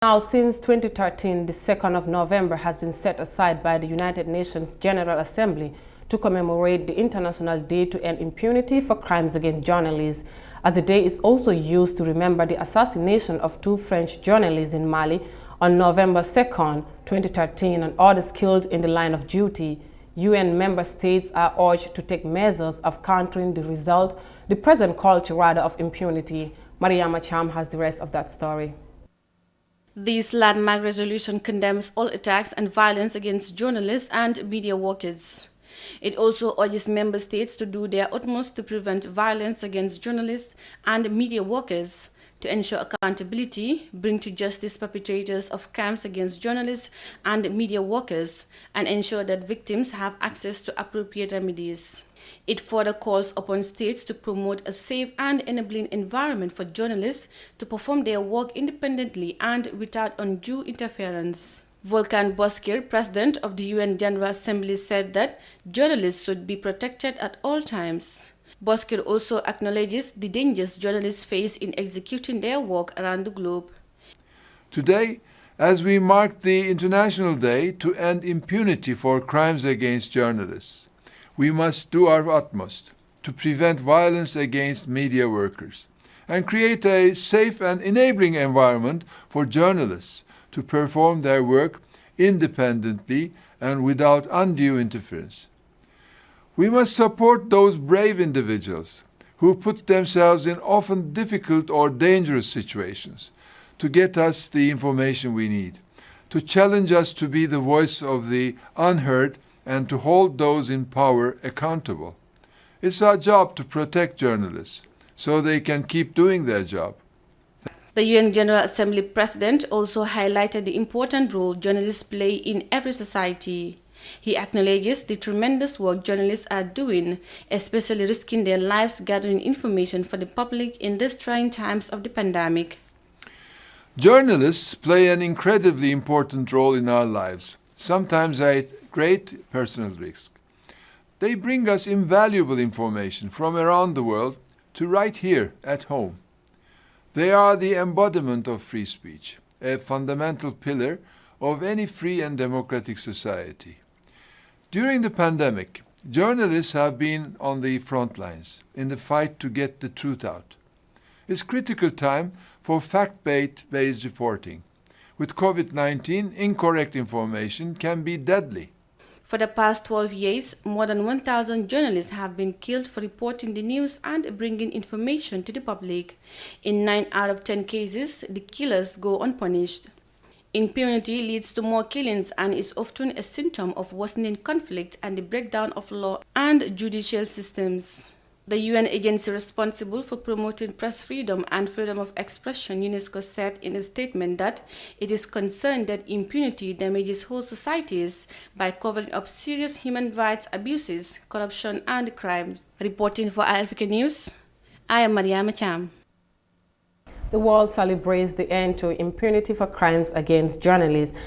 Now, since 2013, the 2nd of November has been set aside by the United Nations General Assembly to commemorate the International Day to End Impunity for Crimes Against Journalists, as the day is also used to remember the assassination of 2 French journalists in Mali on November 2nd, 2013, and others killed in the line of duty. UN member states are urged to take measures of countering the present culture of impunity. Mariama Cham has the rest of that story. This landmark resolution condemns all attacks and violence against journalists and media workers. It also urges member states to do their utmost to prevent violence against journalists and media workers, to ensure accountability, bring to justice perpetrators of crimes against journalists and media workers, and ensure that victims have access to appropriate remedies. It further calls upon states to promote a safe and enabling environment for journalists to perform their work independently and without undue interference. Volkan Bozkır, president of the UN General Assembly, said that journalists should be protected at all times. Bozkır also acknowledges the dangers journalists face in executing their work around the globe. Today, as we mark the International Day to End Impunity for Crimes Against Journalists, we must do our utmost to prevent violence against media workers and create a safe and enabling environment for journalists to perform their work independently and without undue interference. We must support those brave individuals who put themselves in often difficult or dangerous situations to get us the information we need, to challenge us to be the voice of the unheard, and to hold those in power accountable. It's our job to protect journalists so they can keep doing their job. The UN General Assembly President also highlighted the important role journalists play in every society. He acknowledges the tremendous work journalists are doing, especially risking their lives gathering information for the public in these trying times of the pandemic. Journalists play an incredibly important role in our lives, sometimes at great personal risk. They bring us invaluable information from around the world to right here at home. They are the embodiment of free speech, a fundamental pillar of any free and democratic society. During the pandemic, journalists have been on the front lines in the fight to get the truth out. It's critical time for fact-based reporting. With COVID-19, incorrect information can be deadly. For the past 12 years, more than 1,000 journalists have been killed for reporting the news and bringing information to the public. In 9 out of 10 cases, the killers go unpunished. Impunity leads to more killings and is often a symptom of worsening conflict and the breakdown of law and judicial systems. The UN agency responsible for promoting press freedom and freedom of expression, UNESCO, said in a statement that it is concerned that impunity damages whole societies by covering up serious human rights abuses, corruption, and crime. Reporting for Africa News, I am Mariama Cham. The world celebrates the end to impunity for crimes against journalists